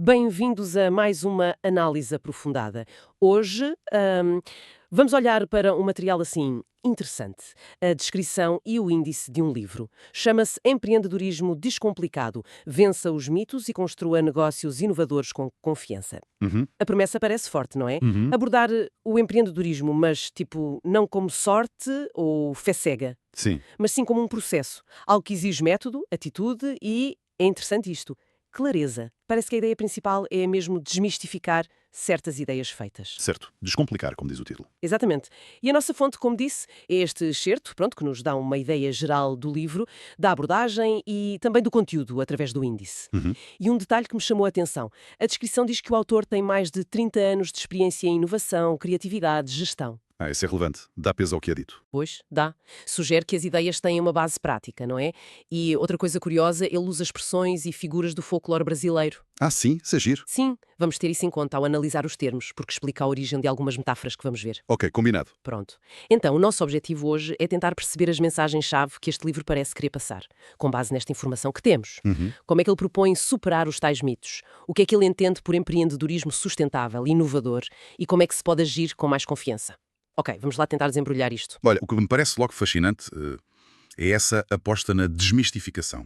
Bem-vindos a mais uma análise aprofundada. Hoje, vamos olhar para um material assim interessante, a descrição e o índice de um livro. Chama-se Empreendedorismo Descomplicado. Vença os mitos e construa negócios inovadores com confiança. Uhum, A promessa parece forte, não é? uhum. Abordar o empreendedorismo, mas tipo, não como sorte ou fé cega, Sim, mas sim como um processo. Algo que exige método, atitude e, é interessante isto, clareza. Parece que a ideia principal é mesmo desmistificar certas ideias feitas. certo. Descomplicar, como diz o título. Exatamente. E a nossa fonte, como disse, é este excerto, pronto, que nos dá uma ideia geral do livro, da abordagem e também do conteúdo através do índice. Uhum. E um detalhe que me chamou a atenção. A descrição diz que o autor tem mais de 30 anos de experiência em inovação, criatividade, gestão. Isso é relevante. Dá peso ao que é dito. Pois, dá. Sugere que as ideias têm uma base prática, não é? E outra coisa curiosa, ele usa expressões e figuras do folclore brasileiro. Sim, isso é giro. Sim, vamos ter isso em conta ao analisar os termos, porque explica a origem de algumas metáforas que vamos ver. Ok, combinado. Pronto. Então, o nosso objetivo hoje é tentar perceber as mensagens-chave que este livro parece querer passar, com base nesta informação que temos. Uhum. Como é que ele propõe superar os tais mitos? O que é que ele entende por empreendedorismo sustentável, inovador e como é que se pode agir com mais confiança? Ok, vamos lá tentar desembrulhar isto. Olha, o que me parece logo fascinante é essa aposta na desmistificação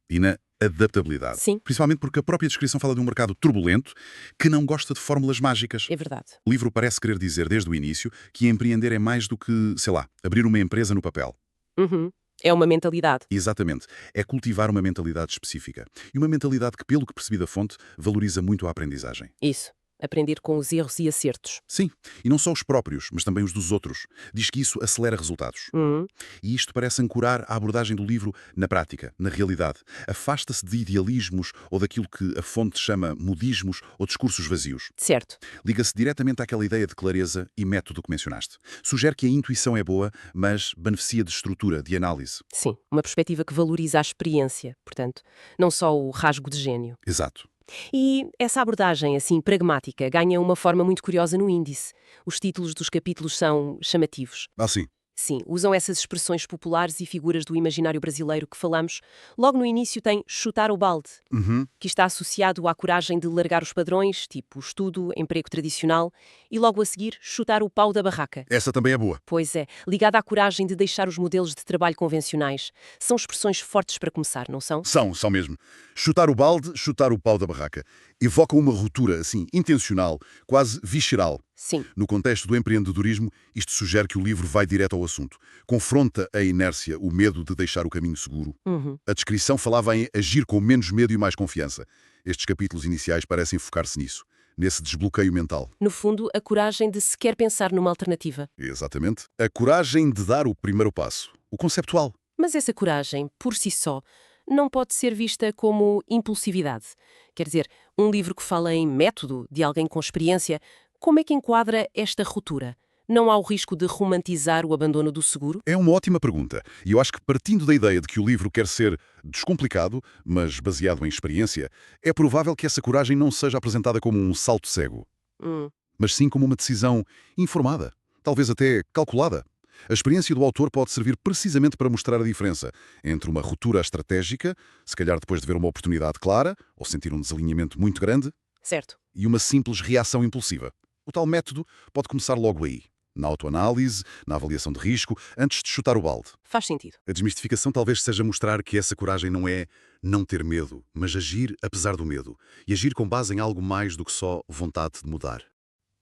e na adaptabilidade. Sim, Principalmente porque a própria descrição fala de um mercado turbulento que não gosta de fórmulas mágicas. é verdade. O livro parece querer dizer desde o início que empreender é mais do que, sei lá, abrir uma empresa no papel. Uhum. É uma mentalidade. Exatamente. É cultivar uma mentalidade específica. E uma mentalidade que, pelo que percebi da fonte, valoriza muito a aprendizagem. Isso. Aprender com os erros e acertos. Sim, e não só os próprios, mas também os dos outros. Diz que isso acelera resultados. Uhum. E isto parece ancorar a abordagem do livro na prática, na realidade. Afasta-se de idealismos ou daquilo que a fonte chama modismos ou discursos vazios. Certo. Liga-se diretamente àquela ideia de clareza e método que mencionaste. Sugere que a intuição é boa, mas beneficia de estrutura, de análise. Sim, uma perspectiva que valoriza a experiência, portanto, não só o rasgo de gênio. Exato. E essa abordagem, assim, pragmática, ganha uma forma muito curiosa no índice. Os títulos dos capítulos são chamativos. Sim. Sim, usam essas expressões populares e figuras do imaginário brasileiro que falamos. Logo no início tem chutar o balde, Uhum. que está associado à coragem de largar os padrões, tipo estudo, emprego tradicional, e logo a seguir chutar o pau da barraca. Essa também é boa. Pois é, ligada à coragem de deixar os modelos de trabalho convencionais. São expressões fortes para começar, não são? São mesmo. Chutar o balde, chutar o pau da barraca. Evoca uma ruptura, assim, intencional, quase visceral. Sim. No contexto do empreendedorismo, isto sugere que o livro vai direto ao assunto. Confronta a inércia, o medo de deixar o caminho seguro. Uhum. A descrição falava em agir com menos medo e mais confiança. Estes capítulos iniciais parecem focar-se nisso, nesse desbloqueio mental. No fundo, a coragem de sequer pensar numa alternativa. Exatamente. A coragem de dar o primeiro passo. O conceptual. Mas essa coragem, por si só, não pode ser vista como impulsividade. Quer dizer, um livro que fala em método, de alguém com experiência, como é que enquadra esta ruptura? Não há o risco de romantizar o abandono do seguro? É uma ótima pergunta. E eu acho que, partindo da ideia de que o livro quer ser descomplicado, mas baseado em experiência, é provável que essa coragem não seja apresentada como um salto cego, Hum, mas sim como uma decisão informada, talvez até calculada. A experiência do autor pode servir precisamente para mostrar a diferença entre uma ruptura estratégica, se calhar depois de ver uma oportunidade clara, ou sentir um desalinhamento muito grande, certo. e uma simples reação impulsiva. O tal método pode começar logo aí, na autoanálise, na avaliação de risco, antes de chutar o balde. Faz sentido. A desmistificação talvez seja mostrar que essa coragem não é não ter medo, mas agir apesar do medo. E agir com base em algo mais do que só vontade de mudar.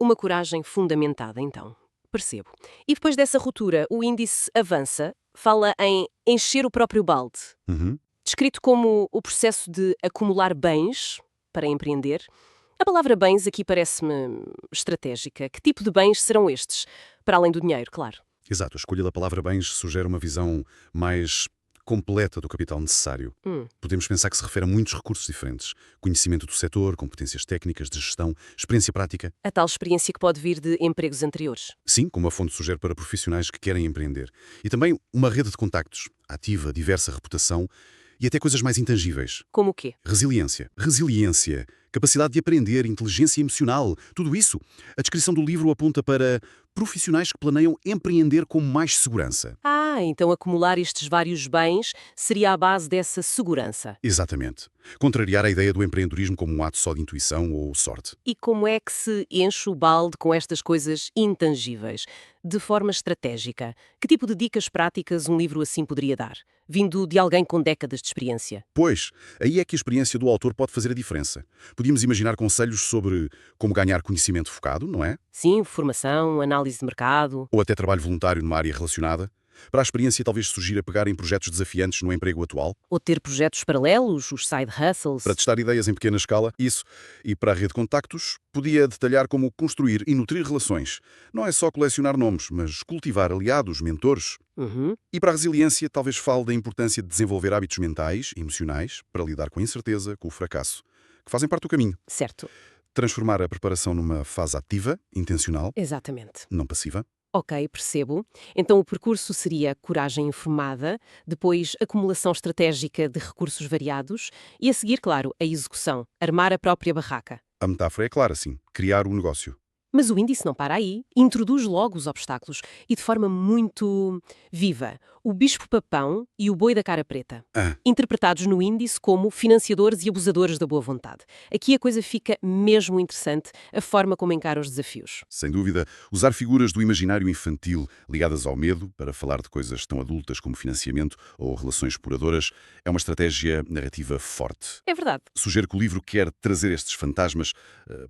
Uma coragem fundamentada, então. Percebo. E depois dessa ruptura, o índice avança, fala em encher o próprio balde. Uhum. Descrito como o processo de acumular bens para empreender. A palavra bens aqui parece-me estratégica. Que tipo de bens serão estes? Para além do dinheiro, claro. Exato, a escolha da palavra bens sugere uma visão mais completa do capital necessário. Podemos pensar que se refere a muitos recursos diferentes. Conhecimento do setor, competências técnicas, de gestão, experiência prática. A tal experiência que pode vir de empregos anteriores. Sim, como a fonte sugere para profissionais que querem empreender. E também uma rede de contactos, ativa, diversa reputação e até coisas mais intangíveis. Como o quê? Resiliência, capacidade de aprender, inteligência emocional, tudo isso. A descrição do livro aponta para profissionais que planeiam empreender com mais segurança. Ah, então acumular estes vários bens seria a base dessa segurança. Exatamente. Contrariar a ideia do empreendedorismo como um ato só de intuição ou sorte. E como é que se enche o balde com estas coisas intangíveis? De forma estratégica. Que tipo de dicas práticas um livro assim poderia dar? Vindo de alguém com décadas de experiência. Pois, aí é que a experiência do autor pode fazer a diferença. Podíamos imaginar conselhos sobre como ganhar conhecimento focado, não é? Sim, formação, análise de mercado. Ou até trabalho voluntário numa área relacionada. Para a experiência, talvez sugira pegar em projetos desafiantes no emprego atual, Ou ter projetos paralelos, os side hustles. para testar ideias em pequena escala, isso. E para a rede de contactos, podia detalhar como construir e nutrir relações. Não é só colecionar nomes, mas cultivar aliados, mentores. Uhum, E para a resiliência, talvez fale da importância de desenvolver hábitos mentais e emocionais para lidar com a incerteza, com o fracasso, que fazem parte do caminho. certo. Transformar a preparação numa fase ativa, intencional, Exatamente. não passiva. Ok, percebo. Então o percurso seria coragem informada, depois acumulação estratégica de recursos variados e a seguir, claro, a execução, armar a própria barraca. A metáfora é clara, sim. Criar um negócio. Mas o índice não para aí, introduz logo os obstáculos e de forma muito viva. O bispo-papão e o boi da cara preta, Ah, interpretados no índice como financiadores e abusadores da boa vontade. Aqui a coisa fica mesmo interessante, a forma como encara os desafios. sem dúvida, usar figuras do imaginário infantil ligadas ao medo para falar de coisas tão adultas como financiamento ou relações exploradoras é uma estratégia narrativa forte. É verdade. Sugiro que o livro quer trazer estes fantasmas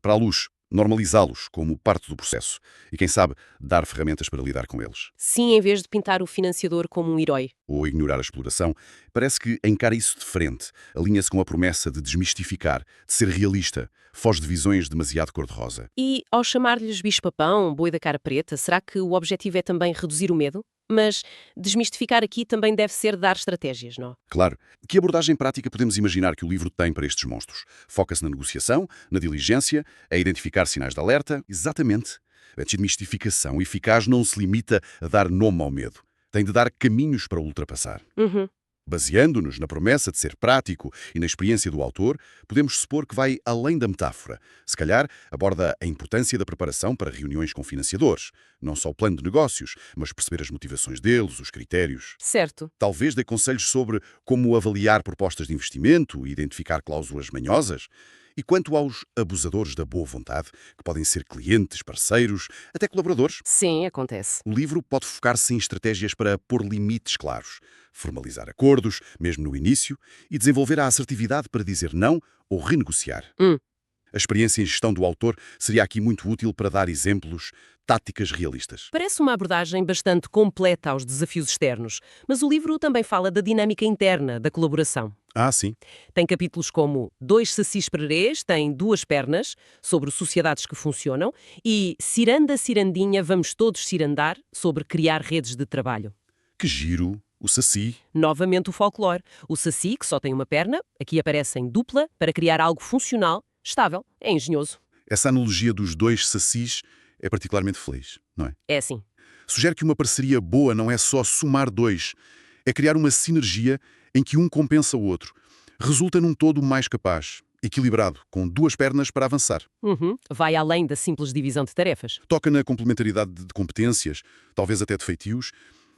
para a luz, normalizá-los como parte do processo e, quem sabe, dar ferramentas para lidar com eles. Sim, em vez de pintar o financiador como um herói. Ou ignorar a exploração, parece que encara isso de frente, alinha-se com a promessa de desmistificar, de ser realista, foge de visões demasiado cor-de-rosa. E, ao chamar-lhes bicho-papão, boi da cara preta, será que o objetivo é também reduzir o medo? Mas desmistificar aqui também deve ser dar estratégias, não? Claro, que abordagem prática podemos imaginar que o livro tem para estes monstros? Foca-se na negociação, na diligência, a identificar sinais de alerta? Exatamente. A desmistificação eficaz não se limita a dar nome ao medo. Tem de dar caminhos para o ultrapassar. Uhum. Baseando-nos na promessa de ser prático e na experiência do autor, podemos supor que vai além da metáfora. Se calhar, aborda a importância da preparação para reuniões com financiadores. Não só o plano de negócios, mas perceber as motivações deles, os critérios. Certo. Talvez dê conselhos sobre como avaliar propostas de investimento e identificar cláusulas manhosas. E quanto aos abusadores da boa vontade, que podem ser clientes, parceiros, até colaboradores, Sim, acontece. o livro pode focar-se em estratégias para pôr limites claros, formalizar acordos, mesmo no início, e desenvolver a assertividade para dizer não ou renegociar. Hum. A experiência em gestão do autor seria aqui muito útil para dar exemplos, táticas realistas. Parece uma abordagem bastante completa aos desafios externos, mas o livro também fala da dinâmica interna da colaboração. Ah, sim. Tem capítulos como Dois sacis pererês têm duas pernas, sobre sociedades que funcionam, e Ciranda, Cirandinha, vamos todos cirandar, sobre criar redes de trabalho. Que giro, o Saci. Novamente o folclore. O saci, que só tem uma perna, aqui aparece em dupla para criar algo funcional, estável, é engenhoso. Essa analogia dos dois sacis é particularmente feliz, não é? É assim. Sugere que uma parceria boa não é só somar dois, é criar uma sinergia em que um compensa o outro. Resulta num todo mais capaz, equilibrado, com duas pernas para avançar. Uhum. Vai além da simples divisão de tarefas. Toca na complementaridade de competências, talvez até de feitios,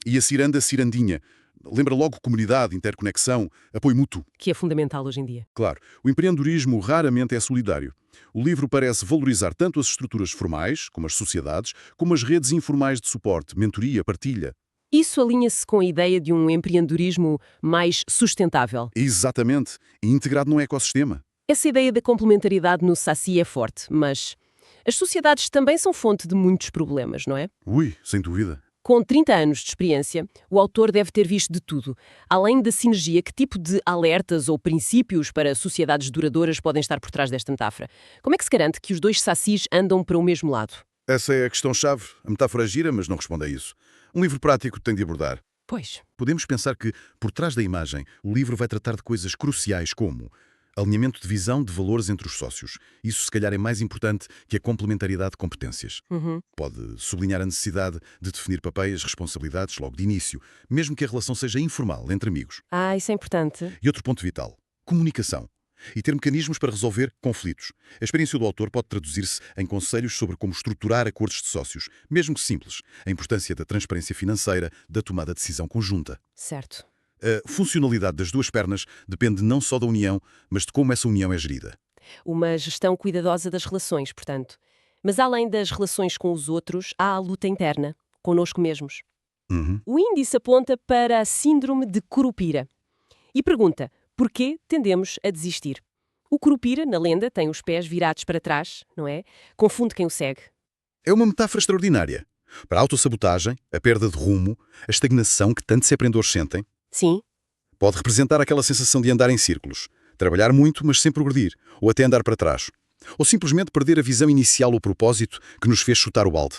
e a ciranda cirandinha. Lembra logo comunidade, interconexão, apoio mútuo. Que é fundamental hoje em dia. Claro, o empreendedorismo raramente é solidário. O livro parece valorizar tanto as estruturas formais, como as sociedades, como as redes informais de suporte, mentoria, partilha. Isso alinha-se com a ideia de um empreendedorismo mais sustentável. Exatamente, e integrado num ecossistema. Essa ideia da complementaridade no Saci é forte, mas as sociedades também são fonte de muitos problemas, não é? Ui, sem dúvida. Com 30 anos de experiência, o autor deve ter visto de tudo. Além da sinergia, que tipo de alertas ou princípios para sociedades duradouras podem estar por trás desta metáfora? Como é que se garante que os dois sacis andam para o mesmo lado? Essa é a questão-chave. A metáfora gira, mas não responde a isso. Um livro prático tem de abordar. Pois. Podemos pensar que, por trás da imagem, o livro vai tratar de coisas cruciais como alinhamento de visão de valores entre os sócios. Isso, se calhar, é mais importante que a complementariedade de competências. Uhum. Pode sublinhar a necessidade de definir papéis, responsabilidades logo de início, mesmo que a relação seja informal, entre amigos. Ah, isso é importante. E outro ponto vital, comunicação. e ter mecanismos para resolver conflitos. A experiência do autor pode traduzir-se em conselhos sobre como estruturar acordos de sócios, mesmo que simples, a importância da transparência financeira, da tomada de decisão conjunta. Certo. A funcionalidade das duas pernas depende não só da união, mas de como essa união é gerida. Uma gestão cuidadosa das relações, portanto. Mas além das relações com os outros, há a luta interna, connosco mesmos. Uhum. O índice aponta para a síndrome de Curupira e pergunta porquê tendemos a desistir. O Curupira, na lenda, tem os pés virados para trás, não é? Confunde quem o segue. É uma metáfora extraordinária. Para a autossabotagem, a perda de rumo, a estagnação que tantos empreendedores sentem, Sim, pode representar aquela sensação de andar em círculos, trabalhar muito, mas sem progredir, ou até andar para trás. Ou simplesmente perder a visão inicial ou propósito que nos fez chutar o balde.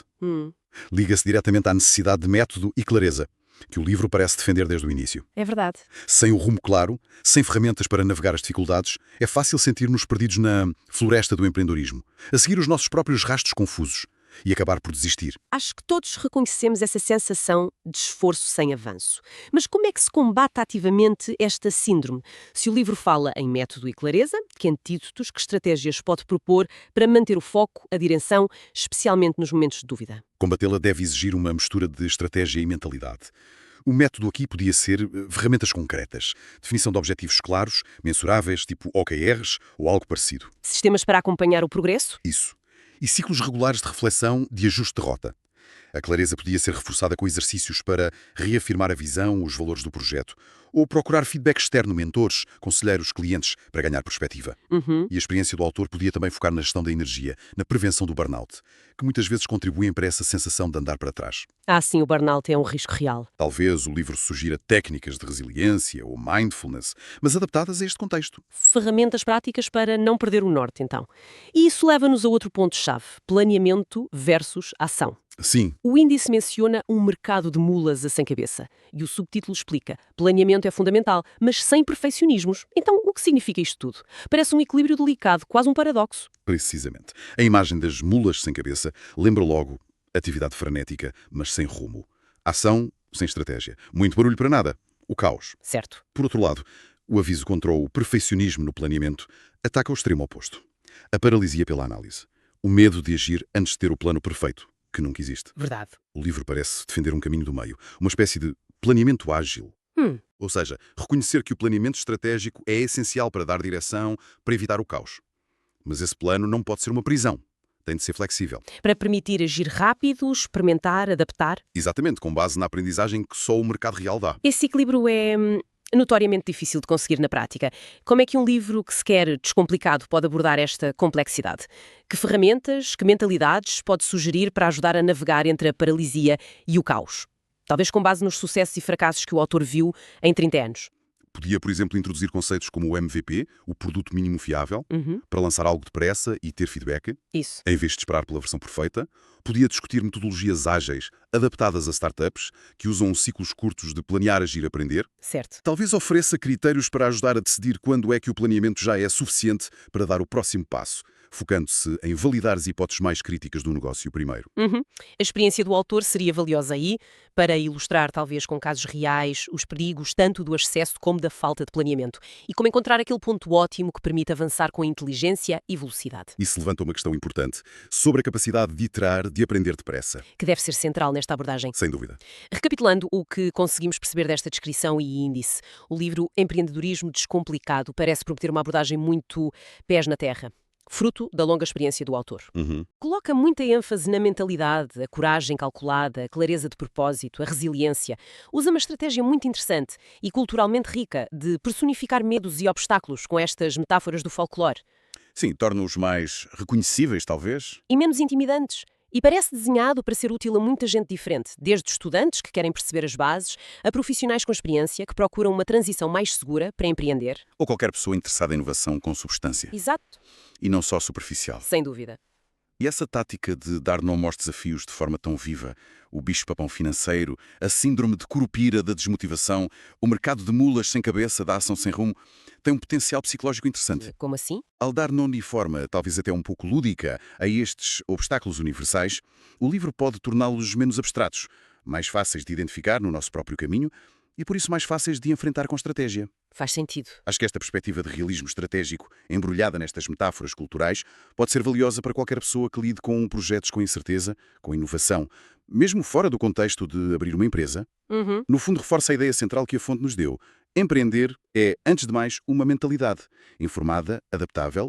Liga-se diretamente à necessidade de método e clareza, que o livro parece defender desde o início. é verdade. Sem o rumo claro, sem ferramentas para navegar as dificuldades, é fácil sentir-nos perdidos na floresta do empreendedorismo, a seguir os nossos próprios rastros confusos e acabar por desistir. Acho que todos reconhecemos essa sensação de esforço sem avanço. Mas como é que se combate ativamente esta síndrome? Se o livro fala em método e clareza, que antídotos, que estratégias pode propor para manter o foco, a direção, especialmente nos momentos de dúvida? Combatê-la deve exigir uma mistura de estratégia e mentalidade. O método aqui podia ser ferramentas concretas, definição de objetivos claros, mensuráveis, tipo OKRs ou algo parecido. Sistemas para acompanhar o progresso? Isso. E ciclos regulares de reflexão de ajuste de rota. A clareza podia ser reforçada com exercícios para reafirmar a visão, os valores do projeto, ou procurar feedback externo, mentores, conselheiros, clientes, para ganhar perspectiva. E a experiência do autor podia também focar na gestão da energia, na prevenção do burnout, que muitas vezes contribuem para essa sensação de andar para trás. Sim, o burnout é um risco real. Talvez o livro sugira técnicas de resiliência ou mindfulness, mas adaptadas a este contexto. Ferramentas práticas para não perder o norte, então. E isso leva-nos a outro ponto-chave: planeamento versus ação. Sim, O índice menciona um mercado de mulas a sem cabeça. E o subtítulo explica: planeamento é fundamental, mas sem perfeccionismos. Então, o que significa isto tudo? Parece um equilíbrio delicado, quase um paradoxo. precisamente. A imagem das mulas sem cabeça lembra logo atividade frenética, mas sem rumo. Ação sem estratégia. Muito barulho para nada. O caos. Certo. Por outro lado, o aviso contra o perfeccionismo no planeamento ataca o extremo oposto. A paralisia pela análise. O medo de agir antes de ter o plano perfeito, que nunca existe. Verdade. O livro parece defender um caminho do meio, uma espécie de planeamento ágil. Ou seja, reconhecer que o planeamento estratégico é essencial para dar direção, para evitar o caos. Mas esse plano não pode ser uma prisão. Tem de ser flexível. Para permitir agir rápido, experimentar, adaptar. Exatamente, com base na aprendizagem que só o mercado real dá. Esse equilíbrio é notoriamente difícil de conseguir na prática. Como é que um livro que se quer descomplicado pode abordar esta complexidade? Que ferramentas, que mentalidades pode sugerir para ajudar a navegar entre a paralisia e o caos? Talvez com base nos sucessos e fracassos que o autor viu em 30 anos. Podia, por exemplo, introduzir conceitos como o MVP, o produto mínimo fiável, para lançar algo depressa e ter feedback, Isso. em vez de esperar pela versão perfeita. Podia discutir metodologias ágeis, adaptadas a startups, que usam ciclos curtos de planear, agir, aprender. Certo. Talvez ofereça critérios para ajudar a decidir quando é que o planeamento já é suficiente para dar o próximo passo, focando-se em validar as hipóteses mais críticas do negócio primeiro. A experiência do autor seria valiosa aí, para ilustrar, talvez com casos reais, os perigos tanto do excesso como da falta de planeamento, e como encontrar aquele ponto ótimo que permite avançar com inteligência e velocidade. Isso levanta uma questão importante sobre a capacidade de iterar, de aprender depressa. Que deve ser central nesta abordagem. Sem dúvida. Recapitulando o que conseguimos perceber desta descrição e índice, o livro Empreendedorismo Descomplicado parece prometer uma abordagem muito pés na terra, fruto da longa experiência do autor. Coloca muita ênfase na mentalidade, a coragem calculada, a clareza de propósito, a resiliência. Usa uma estratégia muito interessante e culturalmente rica de personificar medos e obstáculos com estas metáforas do folclore. Sim, torna-os mais reconhecíveis, talvez. E menos intimidantes. E parece desenhado para ser útil a muita gente diferente, desde estudantes que querem perceber as bases, a profissionais com experiência que procuram uma transição mais segura para empreender. Ou qualquer pessoa interessada em inovação com substância. Exato. E não só superficial. Sem dúvida. E essa tática de dar nome aos desafios de forma tão viva, o bicho-papão financeiro, a síndrome de Curupira da desmotivação, o mercado de mulas sem cabeça da ação sem rumo, tem um potencial psicológico interessante. Como assim? Ao dar nome e forma, talvez até um pouco lúdica, a estes obstáculos universais, o livro pode torná-los menos abstratos, mais fáceis de identificar no nosso próprio caminho e por isso mais fáceis de enfrentar com estratégia. Faz sentido. Acho que esta perspectiva de realismo estratégico, embrulhada nestas metáforas culturais, pode ser valiosa para qualquer pessoa que lide com projetos com incerteza, com inovação, mesmo fora do contexto de abrir uma empresa. Uhum. No fundo, reforça a ideia central que a fonte nos deu. Empreender é, antes de mais, uma mentalidade informada, adaptável